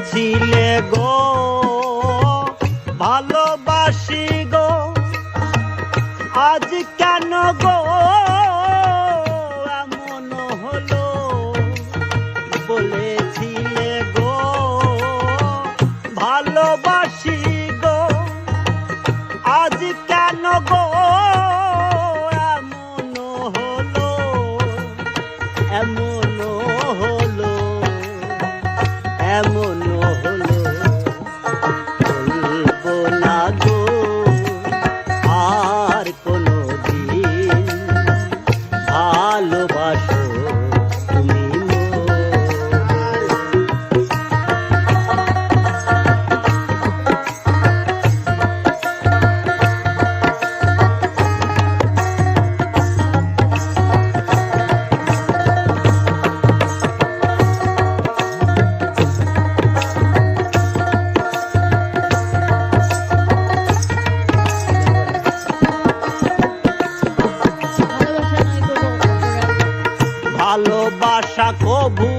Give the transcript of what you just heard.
বলেছিলে গো ভালোবাসি গো, আজ কেন গো এমন হলো? বলেছিলে গো ভালোবাসি গো, আজ কেন গো এমন হলো? এমন হলো, এমন হলো। বলবো না গো আর কোনো দিন ভালোবাসো তুমি ভালোবাসা কবু